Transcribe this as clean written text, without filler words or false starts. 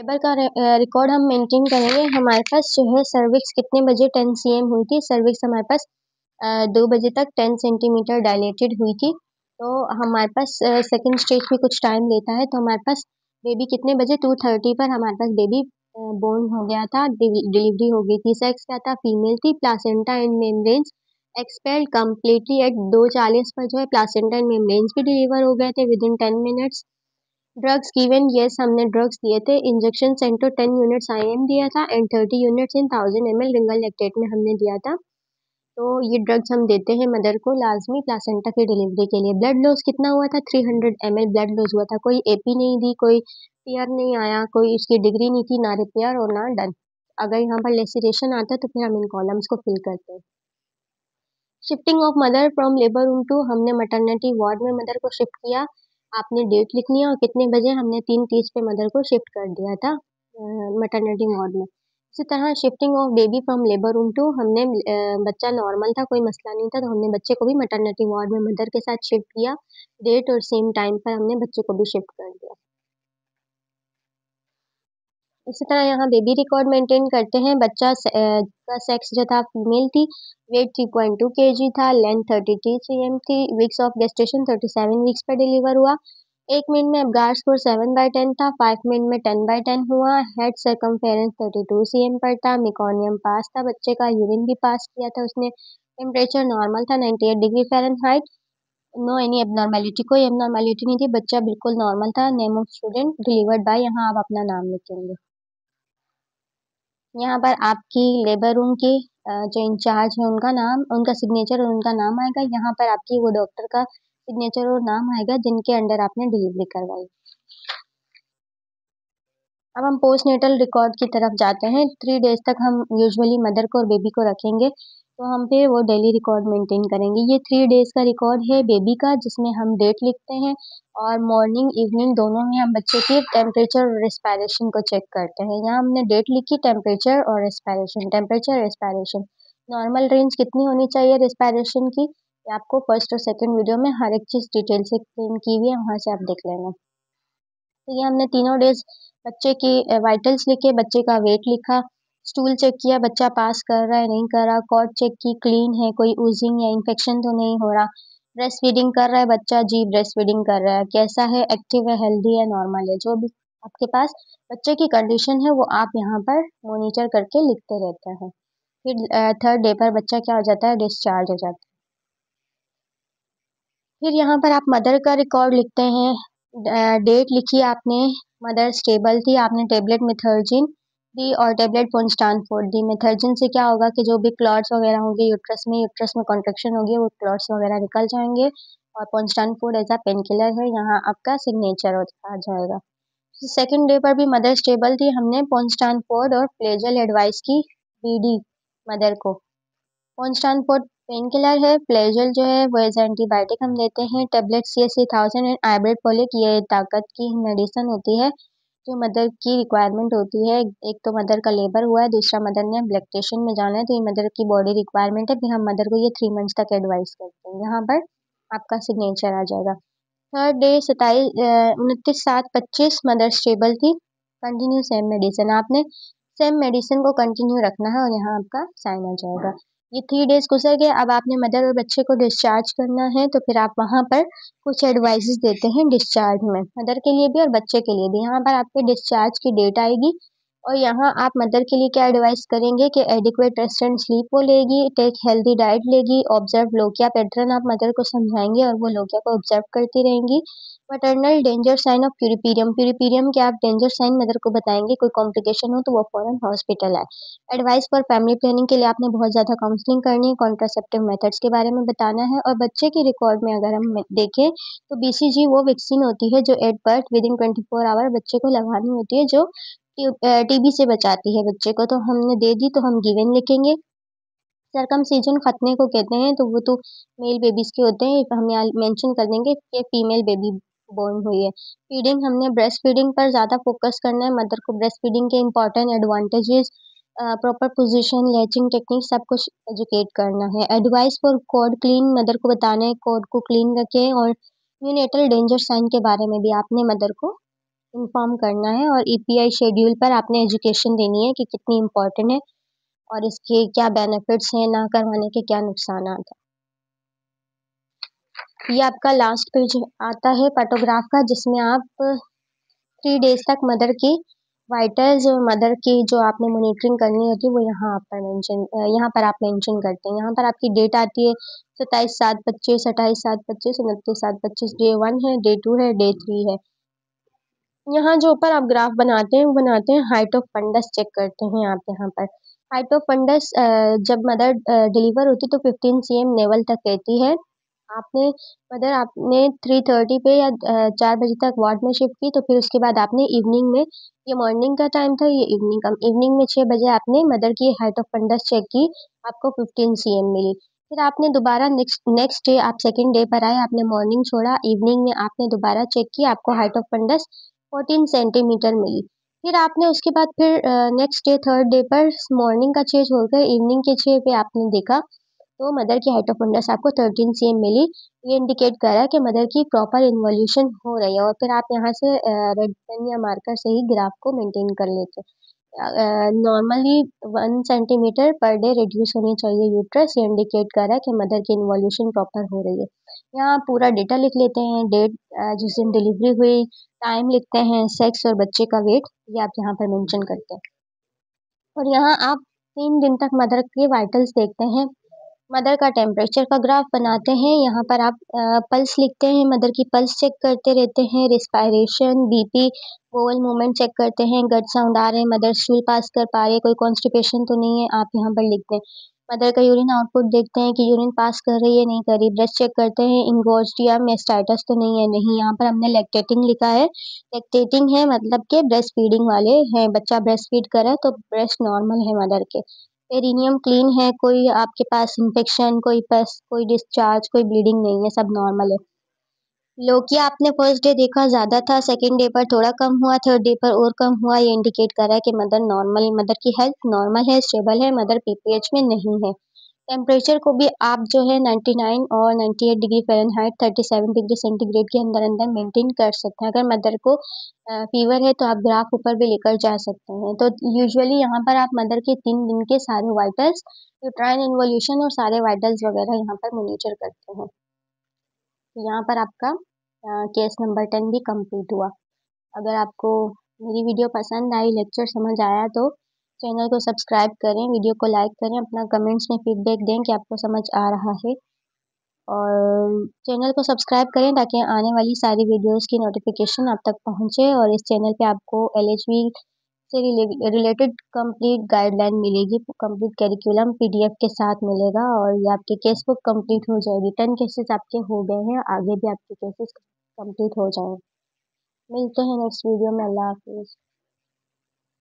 Labour का record हम maintain करेंगे। हमारे पास जो है सर्विक्स कितने बजे 10 cm हुई थी। सर्विक्स हमारे पास 2 बजे तक 10 सेंटीमीटर डायलेटेड हुई थी। तो हमारे पास सेकंड स्टेज भी कुछ टाइम लेता है। तो हमारे पास बेबी कितने बजे 2:30 पर हमारे पास बेबी बोर्न हो गया था, डिलीवरी हो गई थी। सेक्स क्या था, फीमेल थी। Placenta and membranes expelled completely at 2:40 पर जो है प्लासेंटा एंड मेम्ब्रेन्स भी डिलीवर हो गए थे within 10 minutes. Drugs given, yes हमने ड्रग्स दिए थे। इंजेक्शन सेंटर 10 यूनिट्स IM दिया था and 30 units in 1000 ml Ringer lactate में हमने दिया था। तो ये ड्रग्स हम देते हैं मदर को लाजमी प्लासेंटा की डिलीवरी के लिए। ब्लड लॉस कितना हुआ था, 300 ml ब्लड लॉस हुआ था। कोई AP नहीं दी, कोई टीआर नहीं आया, कोई इसकी डिग्री नहीं थी, ना रिपेयर और ना डन। अगर यहाँ पर लेसिरेशन आता है तो फिर हम इन कॉलम्स को फिल करते हैं। Shifting of mother from labour room to, हमने मैटरनिटी वार्ड में मदर को शिफ्ट किया। आपने डेट लिखनी है और कितने बजे, हमने 3:30 पे मदर को शिफ्ट कर दिया था मैटरनिटी वार्ड में। इसी तरह shifting of baby from labour room to, हमने बच्चा नॉर्मल था, कोई मसला नहीं था, तो हमने बच्चे को भी मैटरनिटी वार्ड में मदर के साथ शिफ्ट किया। डेट और सेम टाइम पर हमने बच्चे को भी शिफ्ट कर दिया। इसी तरह यहाँ बेबी रिकॉर्ड मेंटेन करते हैं। बच्चा का सेक्स जो था फीमेल थी, वेट 3.2 kg था, लेंथ 33 cm थी, वीक्स ऑफ गेस्टेशन 37 वीक्स पर डिलीवर हुआ। 1 मिनट में अबगार स्कोर 7/10 था, 5 मिनट में 10/10 हुआ। हेड सर्कमफेरेंस 32 cm पर था, मिकोनियम पास था, बच्चे का यूरिन भी पास किया था उसने। टेम्परेचर नॉर्मल था 98 degree Fahrenheit. No any abnormality, कोई एबनॉर्मेलिटी नहीं थी, बच्चा बिल्कुल नॉर्मल था। Name of student delivered by, यहाँ आप अपना नाम लिखेंगे। यहाँ पर आपकी लेबर रूम की जो इंचार्ज है उनका नाम, उनका सिग्नेचर और उनका नाम आएगा। यहाँ पर आपकी वो डॉक्टर का सिग्नेचर और नाम आएगा जिनके अंडर आपने डिलीवरी करवाई। अब हम पोस्ट नेटल रिकॉर्ड की तरफ जाते हैं। 3 डेज तक हम यूजुअली मदर को और बेबी को रखेंगे, तो हम पे वो डेली रिकॉर्ड मेंटेन करेंगे। ये 3 डेज का रिकॉर्ड है बेबी का, जिसमें हम डेट लिखते हैं और मॉर्निंग इवनिंग दोनों में हम बच्चे की टेम्परेचर और रेस्पिरेशन को चेक करते हैं। यहाँ हमने डेट लिखी, टेम्परेचर और respiration, temperature respiration. Normal range कितनी होनी चाहिए रेस्पिरेशन की, ये आपको फर्स्ट और सेकेंड वीडियो में हर एक चीज़ डिटेल से एक्सप्लेन की हुई है, वहाँ से आप देख लेना। तो ये हमने तीनों डेज बच्चे की वाइटल्स लिखे, बच्चे का वेट लिखा, स्टूल चेक किया, बच्चा पास कर रहा है नहीं कर रहा, कॉर्ड चेक की क्लीन है, कोई ऊजिंग या इन्फेक्शन तो नहीं हो रहा, ब्रेस्ट फीडिंग कर रहा है बच्चा, जी ब्रेस्ट फीडिंग कर रहा है, कैसा है, एक्टिव है, हेल्दी है, नॉर्मल है, जो भी आपके पास बच्चे की कंडीशन है वो आप यहाँ पर मॉनिटर करके लिखते रहते हैं। फिर 3rd डे पर बच्चा क्या हो जाता है, डिस्चार्ज हो जाता है। फिर यहाँ पर आप मदर का रिकॉर्ड लिखते हैं। डेट लिखी आपने, मदर स्टेबल थी, आपने टेबलेट मेथर्जिन दी और टेबलेट पोन्स्टानफोर्ड दी। मेथर्जिन से क्या होगा कि जो भी क्लॉट्स वगैरह होंगे यूट्रस में कॉन्ट्रेक्शन होगी, वो क्लॉट्स वगैरह निकल जाएंगे। और पोन्स्टानफोर्ड एज अ पेन किलर है, यहाँ आपका सिग्नेचर आ जाएगा। सेकेंड डे पर भी मदर स्टेबल थी, हमने पोन्स्टानफोर्ड और फ्लेजल एडवाइस की BD मदर को। कॉन्स्टानफोर्ड पेन किलर है, फ्लेजल जो है वो एज एंटीबायोटिक हम देते हैं। टेबलेट CSC 1000 एंड आइब्रेट फोलिक, ये ताकत की मेडिसिन होती है जो मदर की रिक्वायरमेंट होती है। एक तो मदर का लेबर हुआ है, दूसरा मदर ने लैक्टेशन में जाना है, तो ये मदर की बॉडी रिक्वायरमेंट है। फिर हम मदर को ये 3 मंथ्स तक एडवाइस करते हैं। यहाँ पर आपका सिग्नेचर आ जाएगा। 3rd डे 29/7/25 मदर स्टेबल थी, कंटिन्यू सेम मेडिसिन, आपने सेम मेडिसिन को कंटिन्यू रखना है और यहाँ आपका साइन आ जाएगा। ये 3 डेज गुजर गए, अब आपने मदर और बच्चे को डिस्चार्ज करना है, तो फिर आप वहाँ पर कुछ एडवाइसेस देते हैं डिस्चार्ज में, मदर के लिए भी और बच्चे के लिए भी। यहाँ पर आपके डिस्चार्ज की डेट आएगी और यहाँ आप मदर के लिए क्या एडवाइस करेंगे कि एडिक्वेट रेस्ट एंड स्लीप वो लेगी, टेक हेल्दी डाइट लेगी, ऑब्जर्व लोकिया पैटर्न आप मदर को समझाएंगे और वो लोकिया को ऑब्जर्व करती रहेंगी। मैटरनल डेंजर साइन ऑफ प्यूरिपीरियम, प्यूरिपीरियम के आप डेंजर साइन मदर को बताएंगे, कोई कॉम्प्लिकेशन हो तो वो फौरन हॉस्पिटल आए। एडवाइस फॉर फैमिली प्लानिंग के लिए आपने बहुत ज़्यादा काउंसलिंग करनी है, कॉन्ट्रासेप्टिव मेथड्स के बारे में बताना है। और बच्चे के रिकॉर्ड में अगर हम देखें तो BCG वो वैक्सीन होती है जो एट बर्थ विदिन 24 आवर बच्चे को लगानी होती है, जो TB से बचाती है बच्चे को। तो हमने दे दी तो हम गिवन लिखेंगे। सर्कमसीजन खतने को कहते हैं, तो वो तो मेल बेबीज़ के होते हैं, हम यहाँ मेंशन कर देंगे कि फीमेल बेबी बोर्न हुई है। फीडिंग, हमने ब्रेस्ट फीडिंग पर ज़्यादा फोकस करना है, मदर को ब्रेस्ट फीडिंग के important advantages, proper position, latching technique सब कुछ एजुकेट करना है। Advice for cord clean, mother को बताना है कॉर्ड को क्लीन रखें। और न्यूनेटल डेंजर साइन के बारे में भी आपने मदर को इन्फॉर्म करना है और ईपीआई शेड्यूल पर आपने एजुकेशन देनी है कि कितनी इम्पोर्टेंट है और इसके क्या बेनिफिट्स हैं, ना करवाने के क्या नुकसान हैं। ये आपका लास्ट पेज आता है फोटोग्राफ का, जिसमें आप 3 डेज तक मदर की वाइटल्स और मदर की जो आपने मॉनिटरिंग करनी होती है वो यहाँ पर आप मेंशन करते हैं। यहाँ पर आपकी डेट आती है 27/7/25, 28/7/25, 29/7/25। डे 1 है, डे 2 है, डे 3 है। यहाँ जो ऊपर आप ग्राफ बनाते हैं वो बनाते हैं हाइट ऑफ फंडस चेक करते हैं आप यहाँ पर। हाइट ऑफ फंडस जब मदर डिलीवर होती तो 15 cm लेवल तक रहती है। आपने 3:30 पे या 4 बजे तक वार्ड में शिफ्ट की, तो फिर उसके बाद आपने इवनिंग में, ये मॉर्निंग का टाइम था, ये इवनिंग में 6 बजे आपने मदर की हाइट ऑफ फंडस चेक की, आपको 15 cm मिली। फिर आपने दोबारा नेक्स्ट डे आप सेकंड डे पर आए, आपने मॉर्निंग छोड़ा, इवनिंग में आपने दोबारा चेक की, आपको हाइट ऑफ फंडस 14 सेंटीमीटर मिली। फिर आपने उसके बाद फिर नेक्स्ट डे थर्ड डे पर मॉर्निंग का 6 छोड़कर इवनिंग के 6 पे आपने देखा, तो मदर की हाइट ऑफ फंडस आपको 13 cm मिली। ये इंडिकेट कर रहा है कि मदर की प्रॉपर इन्वॉल्यूशन हो रही है, और फिर आप यहाँ से रेड पेन या मार्कर से ही ग्राफ को मेंटेन कर लेते हैं। Normally 1 centimetre per day reduce होनी चाहिए यूट्रस। ये इंडिकेट कर रहा है कि मदर की इन्वॉल्यूशन प्रॉपर हो रही है। यहाँ पूरा डेटा लिख लेते हैं, डेट जिस दिन डिलीवरी हुई, टाइम लिखते हैं, सेक्स और बच्चे का वेट, ये आप यहाँ पर मेंशन करते हैं। और यहाँ आप 3 दिन तक मदर के वाइटल्स देखते हैं, मदर का टेम्परेचर का ग्राफ बनाते हैं। यहाँ पर आप पल्स लिखते हैं, मदर की पल्स चेक करते रहते हैं, respiration, BP, bowel movement check करते हैं, गट साउंड आ रहे हैं, मदर स्टूल पास कर पा रही है, कोई कॉन्स्टिपेशन तो नहीं है, आप यहाँ पर लिखते हैं। मदर का यूरिन आउटपुट देखते हैं कि यूरिन पास कर रही है, नहीं कर रही। ब्रेस्ट चेक करते हैं, इंगोज्ड या मेस्टाइटिस तो नहीं है, नहीं। यहाँ पर हमने लैक्टेटिंग लिखा है, लैक्टेटिंग है मतलब के ब्रेस्ट फीडिंग वाले हैं, बच्चा ब्रेस्ट फीड कर रहा है तो ब्रेस्ट नॉर्मल है मदर के। पेरिनियम क्लीन है, कोई आपके पास इन्फेक्शन, कोई पस, कोई डिस्चार्ज, कोई ब्लीडिंग नहीं है, सब नॉर्मल है। लोकिया आपने फर्स्ट डे देखा ज़्यादा था, सेकंड डे पर थोड़ा कम हुआ, थर्ड डे पर और कम हुआ। ये इंडिकेट कर रहा है कि मदर की हेल्थ नॉर्मल है, स्टेबल है, मदर पीपीएच में नहीं है। टेम्परेचर को भी आप जो है 99 और 98 डिग्री फ़ारेनहाइट 37 डिग्री सेंटीग्रेड के अंदर अंदर मेंटेन कर सकते हैं। अगर मदर को फीवर है तो आप ग्राफ ऊपर भी लेकर जा सकते हैं। तो यूजुअली यहाँ पर आप मदर के 3 दिन के सारे वाइटल्स, यूट्राइन इन्वोल्यूशन और सारे वाइटल्स वगैरह यहाँ पर मॉनिटर करते हैं। तो यहाँ पर आपका केस नंबर 10 भी कंप्लीट हुआ। अगर आपको मेरी वीडियो पसंद आई, लेक्चर समझ आया, तो चैनल को सब्सक्राइब करें, वीडियो को लाइक करें, अपना कमेंट्स में फीडबैक दें कि आपको समझ आ रहा है, और चैनल को सब्सक्राइब करें ताकि आने वाली सारी वीडियोस की नोटिफिकेशन आप तक पहुंचे। और इस चैनल पे आपको एलएचबी से रिलेटेड कंप्लीट गाइडलाइन मिलेगी, कंप्लीट करिकुलम पीडीएफ के साथ मिलेगा, और ये आपके केस बुक कंप्लीट हो जाएगी। 10 केसेस आपके हो गए हैं, आगे भी आपके केसेस कंप्लीट हो जाएंगे। मिलते हैं नेक्स्ट वीडियो में। अल्लाह हाफिज़।